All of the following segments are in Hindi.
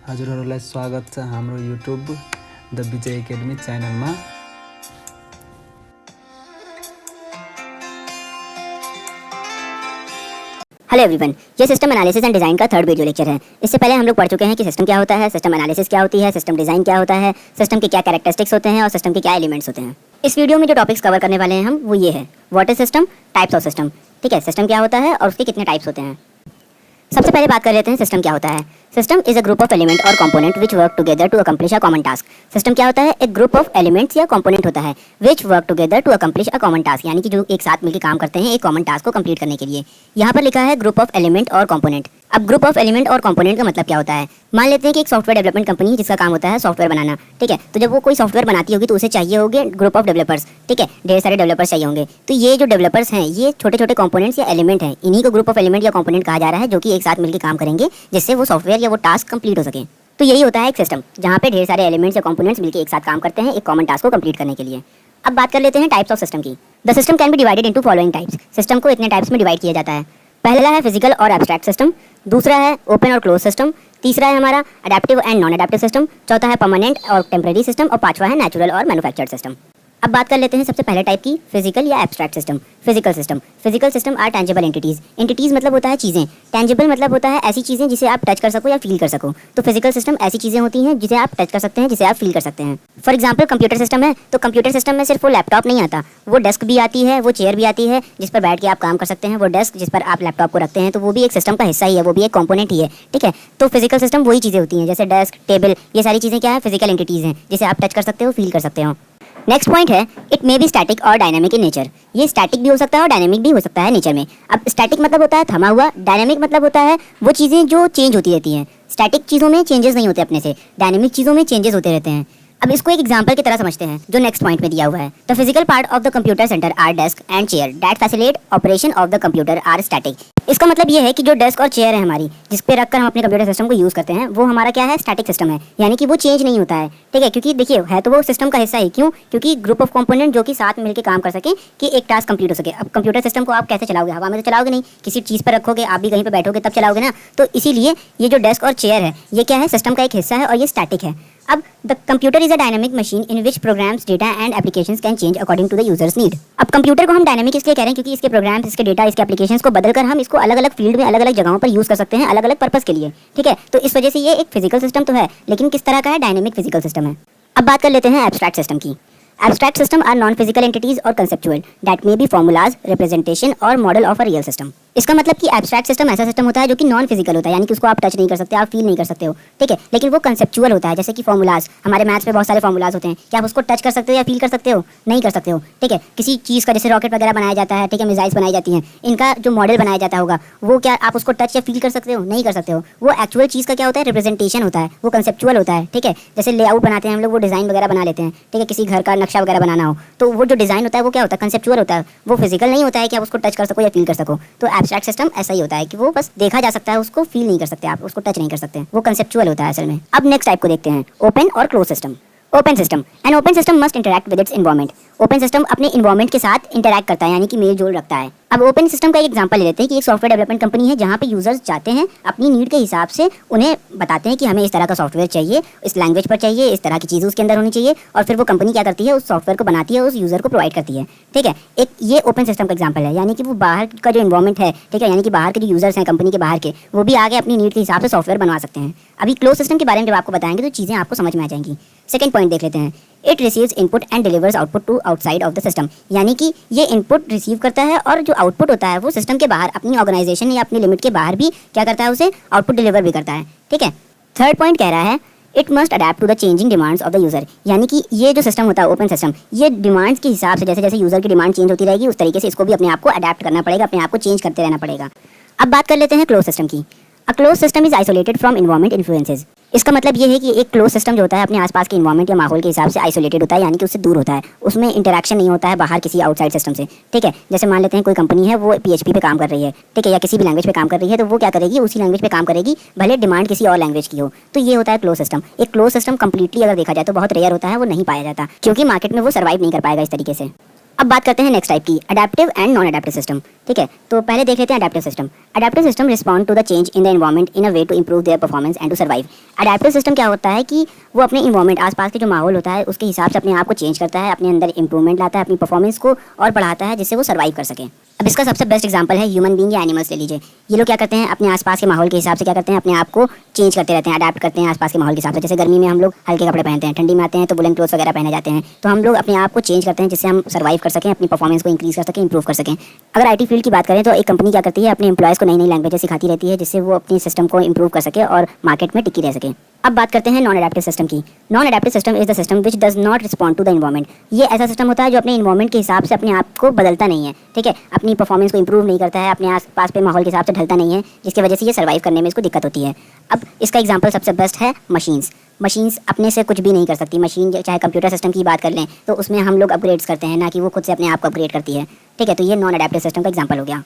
हजुरहरूलाई स्वागत छ हाम्रो युट्युब द विजय एकेडमी च्यानलमा। हेलो एवरीवन, ये सिस्टम एनालिसिस एंड डिज़ाइन का थर्ड वीडियो लेक्चर है। इससे पहले हम लोग पढ़ चुके हैं कि सिस्टम क्या होता है, सिस्टम एनालिसिस क्या होती है, सिस्टम डिज़ाइन क्या होता है, सिस्टम के क्या कैरेक्टरिस्टिक्स होते हैं और सिस्टम के क्या एलिमेंट्स होते हैं। इस वीडियो में जो टॉपिक्स कवर करने वाले हैं हम वो ये है, what is system, types of system. ठीक है, सिस्टम क्या होता है और उसके कितने टाइप्स होते हैं। सबसे पहले बात कर लेते हैं सिस्टम क्या होता है। System is a group of element और component which work together to accomplish a common task. System क्या होता है? एक ग्रुप ऑफ एलिमेंट्स या कंपोनेंट होता है which work together to accomplish a common task, यानी कि जो एक साथ मिलकर काम करते हैं एक कॉमन टास्क को कंप्लीट करने के लिए। यहाँ पर लिखा है ग्रुप ऑफ एलिमेंट और कंपोनेंट। अब ग्रुप ऑफ एलिमेंट और कंपोनेंट का मतलब क्या होता है? मान लेते हैं कि एक सॉफ्टवेयर डेवलपमेंट कंपनी है जिसका काम होता है सॉफ्टवेयर बनाना। ठीक है, तो जब वो कोई सॉफ्टवेयर बनाती होगी तो उसे चाहिए होंगे ग्रुप ऑफ डेवलपर्स। ठीक है, ढेर सारे डेवलपर्स चाहिए होंगे। तो ये जो डेवलपर्स हैं ये छोटे छोटे कंपोनेंट्स या एलिमेंट हैं, इन्हीं को ग्रुप ऑफ एलिमेंट या कंपोनेंट कहा जा रहा है, जो कि एक साथ मिलकर काम करेंगे जिससे वो सॉफ्टवेयर या वो टास्क कंप्लीट हो सके। तो यही होता है एक सिस्टम, जहाँ पे ढेर सारे एलिमेंट्स या कंपोनेंट्स मिलकर एक साथ काम करते हैं एक कॉमन टास्क को कंप्लीट करने के लिए। अब बात कर लेते हैं टाइप्स ऑफ सिस्टम की। The system can be divided into following types. System को इतने टाइप्स में डिवाइड किया जाता है। पहला है फिजिकल और एब्स्ट्रैक्ट सिस्टम, दूसरा है ओपन और क्लोज सिस्टम, तीसरा है हमारा adaptive and non adaptive system, चौथा है परमानेंट और टेम्परेरी सिस्टम और पांचवा है नेचुरल और मैन्युफैक्चर्ड सिस्टम। अब बात कर लेते हैं सबसे पहले टाइप की, फिजिकल या abstract system. Physical system, physical system are tangible entities. Entities मतलब होता है चीज़ें, टेंजिबल मतलब होता है ऐसी चीज़ें जिसे आप टच कर सको या फील कर सको। तो फिजिकल सिस्टम ऐसी चीज़ें होती हैं जिसे आप टच कर सकते हैं, जिसे आप फील कर सकते हैं। फॉर एग्जाम्पल कंप्यूटर सिस्टम है, तो कंप्यूटर सिस्टम में सिर्फ वो लैपटॉप नहीं आता, वो डेस्क भी आती है, वो चेयर भी आती है जिस पर बैठ के आप काम कर सकते हैं। वो डेस्क जिस पर आप लैपटॉप को रखते हैं तो वो भी एक सिस्टम का हिस्सा ही है, वो भी एक कॉम्पोनेंट ही है। ठीक है, तो फिजिकल सिस्टम वही चीज़ें होती हैं जैसे डेस्क, टेबल, ये सारी चीज़ें क्या है? फिजिकल एंटिटीज़ हैं जिसे आप टच कर सकते हो, फील कर सकते हो। नेक्स्ट पॉइंट है, इट मे बी स्टैटिक और डायनेमिक इन नेचर। ये स्टैटिक भी हो सकता है और डायनेमिक भी हो सकता है नेचर में। अब स्टैटिक मतलब होता है थमा हुआ, डायनेमिक मतलब होता है वो चीज़ें जो चेंज होती रहती हैं। स्टैटिक चीज़ों में चेंजेस नहीं होते अपने से, डायनेमिक चीज़ों में चेंजेस होते रहते हैं। अब इसको एक एग्जांपल की तरह समझते हैं जो नेक्स्ट पॉइंट में दिया हुआ है। The physical part of the computer centre are desk and chair that facilitate operation of the computer are static. इसका मतलब ये है कि जो डेस्क और चेयर है हमारी, जिस पे रखकर हम अपने कंप्यूटर सिस्टम को यूज़ करते हैं, वो हमारा क्या है? स्टैटिक सिस्टम है, यानी कि वो चेंज नहीं होता है। ठीक है, क्योंकि देखिए है तो वो सिस्टम का हिस्सा ही। क्यों? क्योंकि ग्रुप ऑफ कंपोनेंट जो कि साथ मिलकर काम कर सके कि एक टास्क कंप्लीट हो सके। अब कंप्यूटर सिस्टम को आप कैसे चलाओगे? हवा में तो चलाओगे नहीं, किसी चीज़ पर रखोगे, आप भी कहीं पर बैठोगे तब चलाओगे ना। तो इसीलिए ये जो डेस्क और चेयर है ये क्या है? सिस्टम का एक हिस्सा है और ये स्टैटिक है। अब the computer is a dynamic machine in which programs, data and applications can change according to the users need. अब कंप्यूटर को हम डायनेमिक इसलिए कह रहे हैं क्योंकि इसके प्रोग्राम्स, इसके डेटा, इसके एप्लीकेशंस को बदलकर हम इसको अलग अलग फील्ड में, अलग अलग जगहों पर यूज कर सकते हैं, अलग अलग पर्पस के लिए। ठीक है, तो इस वजह से ये एक फिजिकल सिस्टम तो है, लेकिन किस तरह का है? डायनेमिक फिजिकल सिस्टम है। अब बात कर लेते हैं एब्स्ट्रैक्ट सिस्टम की। Abstract system are non-physical entities or conceptual that may be formulas, representation और model of a real system। इसका मतलब कि एब्स्ट्रैक्ट सिस्टम ऐसा सिस्टम होता है जो कि नॉन फिजिकल होता है, यानी कि उसको आप टच नहीं कर सकते, आप फील नहीं कर सकते हो। ठीक है, लेकिन वो कंसेप्चुअल होता है। जैसे कि फॉर्मूलाज, हमारे मैथ्स में बहुत सारे फॉर्मूलाज होते हैं, क्या आप उसको टच कर सकते हो या फील कर सकते हो? नहीं कर सकते हो। ठीक है, किसी चीज़ का जैसे रॉकेट वगैरह बनाया जाता है, ठीक है, मिसाइल्स बनाई जाती हैं, इनका जो मॉडल बनाया जाता होगा वो क्या आप उसको टच या फील कर सकते हो? नहीं कर सकते हो। वो एक्चुअल चीज़ का क्या होता है? रिप्रेजेंटेशन होता है, वो कंसेप्चुअल होता है। ठीक है, जैसे लेआउट बनाते हैं हम लोग, वो डिज़ाइन वगैरह बना लेते हैं। ठीक है, किसी घर का नक्शा वगैरह बनाना हो तो वो जो डिज़ाइन होता है वो क्या होता है? कंसेप्चुअल होता है, वो फिजिकल नहीं होता है कि आप उसको टच कर सको या फील कर सको। तो एब्स्ट्रैक्ट सिस्टम ऐसा ही होता है कि वो बस देखा जा सकता है, उसको फील नहीं कर सकते, आप उसको टच नहीं कर सकते, वो कंसेप्चुअल होता है असल में। अब नेक्स्ट टाइप को देखते हैं, ओपन और close system. Open system, an open system must interact with its environment. Open system अपने एनवायरनमेंट के साथ इंटरैक्ट करता है, यानी कि मेल जोल रखता है। अब ओपन सिस्टम का एक एग्जांपल ले लेते हैं कि एक सॉफ्टवेयर डेवलपमेंट कंपनी है जहाँ पे यूजर्स जाते हैं, अपनी नीड के हिसाब से उन्हें बताते हैं कि हमें इस तरह का सॉफ्टवेयर चाहिए, इस लैंग्वेज पर चाहिए, इस तरह की चीज़ उसके अंदर होनी चाहिए, और फिर वो कंपनी क्या करती है? उस सॉफ्टवेयर को बनाती है, उस यूज़र को प्रोवाइड करती है। ठीक है, एक ये ओपन सिस्टम का एग्जाम्पल है, यानी कि वो बाहर का जो एनवायरनमेंट है, ठीक है, यानी कि बाहर के जो यूजर्स हैं कंपनी के बाहर के, वो भी आगे अपनी नीड के हिसाब से सॉफ्टवेयर बनवा सकते हैं। अभी क्लोज सिस्टम के बारे में जब आपको बताएंगे तो चीज़ें आपको समझ में आ जाएंगी। सेकंड पॉइंट देख लेते हैं, it receives input and delivers output to outside of the system. यानी कि ये इनपुट रिसीव करता है और जो आउटपुट होता है वो सिस्टम के बाहर, अपनी ऑर्गेनाइजेशन या अपनी लिमिट के बाहर भी क्या करता है? उसे आउटपुट डिलीवर भी करता है। ठीक है, थर्ड पॉइंट कह रहा है, it must adapt to the changing demands of the user. यानी कि ये जो सिस्टम होता है ओपन सिस्टम, ये डिमांड्स के हिसाब से, जैसे जैसे यूजर की डिमांड चेंज होती रहेगी उस तरीके से इसको भी अपने आप को अडेप्ट करना पड़ेगा, अपने आप को चेंज करते रहना पड़ेगा। अब बात कर लेते हैं क्लोज सिस्टम की। A close system is isolated from environment influences. इसका मतलब ये है कि एक क्लोज सिस्टम जो होता है अपने आसपास के एनवायरनमेंट या माहौल के हिसाब से आइसोलेटेड होता है, यानी कि उससे दूर होता है, उसमें इंटरेक्शन नहीं होता है बाहर किसी आउटसाइड सिस्टम से। ठीक है, जैसे मान लेते हैं कोई कंपनी है वो PHP पे काम कर रही है, ठीक है, या किसी भी लैंग्वेज पे काम कर रही है, तो वो क्या करेगी? उसी लैंग्वेज पे काम करेगी, भले डिमांड किसी और लैंग्वेज की हो। तो ये होता है क्लोज सिस्टम। एक क्लोज सिस्टम कंप्लीटली अगर देखा जाए तो बहुत रेयर होता है, वो नहीं पाया जाता, क्योंकि मार्केट में वो सर्वाइव नहीं कर पाएगा इस तरीके से। अब बात करते हैं नेक्स्ट टाइप की, adaptive and non adaptive system. ठीक है, तो पहले देख लेते हैं adaptive system. Adaptive system respond to the change in the environment in a way to improve their performance and to survive. Adaptive system क्या होता है कि वो अपने इन्वायरमेंट, आसपास के जो माहौल होता है उसके हिसाब से अपने आप को चेंज करता है, अपने अंदर इंप्रूवमेंट लाता है, अपनी परफॉर्मेंस को और बढ़ाता है जिससे वो सर्वाइव कर सके। अब इसका सबसे बेस्ट एग्जांपल है ह्यूमन बीइंग या एनिमल्स ले लीजिए। ये लोग क्या करते हैं, अपने आसपास के माहौल के हिसाब से क्या करते हैं, अपने आप को चेंज करते रहते हैं, अडेप्ट करते हैं आसपास के माहौल के हिसाब से। जैसे गर्मी में हम लोग हल्के कपड़े पहनते हैं, ठंडी में आते हैं तो वुलन क्लोथ्स वगैरह पहने जाते हैं। तो हम लोग अपने आप को चेंज करते हैं जिससे हम सर्वाइव कर सकें, अपनी परफॉर्मेंस को इंक्रीज कर सकें, इंप्रूव कर सकें। अगर आईटी फील्ड की बात करें तो एक कंपनी क्या करती है, अपने एम्प्लॉयज़ को नई नई लैंग्वेजेस सिखाती रहती है जिससे वो अपनी सिस्टम को इंप्रूव कर सके और मार्केट में टिकी रह सके। अब बात करते हैं नॉन अडेप्टिव सिस्टम की। Non adaptive system is the system which does not respond to the environment. ये ऐसा सिस्टम होता है जो अपने एनवायरनमेंट के हिसाब से अपने आप को बदलता नहीं है। ठीक है, अपनी परफॉर्मेंस को इंप्रूव नहीं करता है, अपने आसपास पे माहौल के हिसाब से ढलता नहीं है, जिसकी वजह से ये सर्वाइव करने में इसको दिक्कत होती है। अब इसका एग्जांपल सबसे बेस्ट है मशीन्स। मशीन्स अपने से कुछ भी नहीं कर सकती। मशीन चाहे कंप्यूटर सिस्टम की बात कर लें तो उसमें हम लोग अपग्रेड्स करते हैं, ना कि वो खुद से अपने आप को अपग्रेड करती है। ठीक है, तो ये नॉन अडेप्टिव सिस्टम का एग्जांपल हो गया।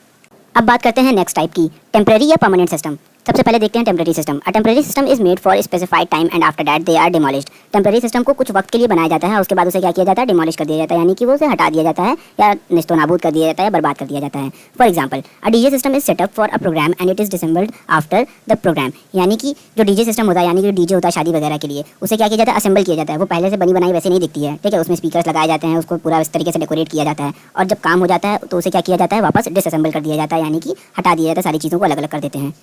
अब बात करते हैं नेक्स्ट टाइप की, टेम्परेरी या परमानेंट सिस्टम। सबसे पहले देखते हैं temporary system. A temporary system is made for specified time and after that they are demolished. Temporary system को कुछ वक्त के लिए बनाया जाता है, उसके बाद उसे क्या किया जाता है, डिमोलिश कर दिया जाता है, यानी कि वो उसे हटा दिया जाता है या निस्तो नाबूद कर दिया जाता है, बर्बाद कर दिया जाता है। For example, a DJ system is set up for a program and it is disassembled after the program. यानी कि जो डीजे सिस्टम होता है, यानी कि डीजे होता है शादी वगैरह के लिए, उसे क्या किया जाता है, असेंबल किया जाता है। वो पहले से बनी बनाई वैसे नहीं दिखती है। ठीक है, उसमें स्पीकर्स लगाए जाते हैं, उसको पूरा इस तरीके से डेकोरेट किया जाता है और जब काम हो जाता है तो उसे क्या किया जाता है, वापस डिसअसेंबल कर दिया जाता है, यानी कि हटा दिया जाता है, सारी चीज़ों को अलग अलग कर देते हैं।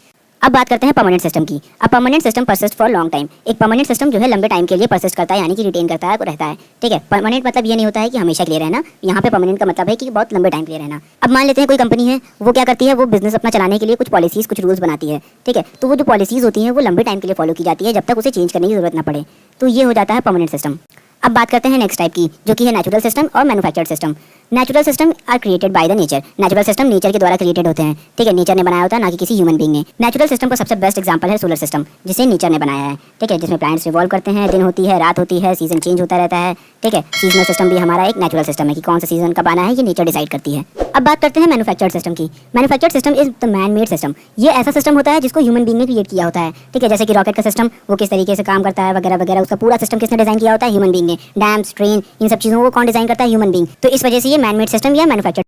अब बात करते हैं परमानेंट सिस्टम की। अब permanent system persist for long time. एक परमानेंट सिस्टम जो है लंबे टाइम के लिए परसिस्ट करता है, यानी कि रिटेन करता है, रहता है। ठीक है, परमानेंट मतलब ये नहीं होता है कि हमेशा के लिए रहना। यहाँ पे परमानेंट का मतलब है कि बहुत लंबे टाइम के लिए रहना। अब मान लेते हैं कोई कंपनी है, वो क्या करती है, वो बिजनेस अपना चलाने के लिए कुछ पॉलिसीज, कुछ रूल्स बनाती है। ठीक है, तो वो जो पॉलिसीज होती हैं वो लंबे टाइम के लिए फॉलो की जाती है, जब तक उसे चेंज करने की जरूरत ना पड़े। तो ये हो जाता है परमानेंट सिस्टम। अब बात करते हैं नेक्स्ट टाइप की, जो कि है नेचुरल सिस्टम और manufactured system. Natural system are created by the nature. Natural system nature के द्वारा क्रिएटेड होते हैं। ठीक है, नेचर ने बनाया होता है, ना कि किसी ह्यूमन बीइंग ने। नेचुरल सिस्टम का सबसे बेस्ट एग्जांपल है सोलर सिस्टम, जिसे नेचर ने बनाया है। ठीक है, जिसमें प्लैनेट्स रिवॉल्व करते हैं, दिन होती है, रात होती है, सीजन चेंज होता रहता है। ठीक है, सीजनल सिस्टम भी हमारा एक नेचुरल सिस्टम है कि कौन सा सीजन कब आना है, ये नेचर डिसाइड करती है। अब बात करते हैं मैन्युफैक्चर्ड सिस्टम की। Manufactured system is the man made system. ये ऐसा सिस्टम होता है जिसको ह्यूमन बीइंग ने क्रिएट किया होता है। ठीक है, जैसे कि रॉकेट का सिस्टम, वो किस तरीके से काम करता है वगैरह वगैरह, उसका पूरा सिस्टम किसने डिजाइन किया होता है, ह्यूमन बीइंग ने। डैम्स, ट्रेन, इन सब चीज़ों को कौन डिजाइन करता है, ह्यूमन बीइंग। तो इस वजह से ये मैन मेड सिस्टम या मैन्युफैक्चर्ड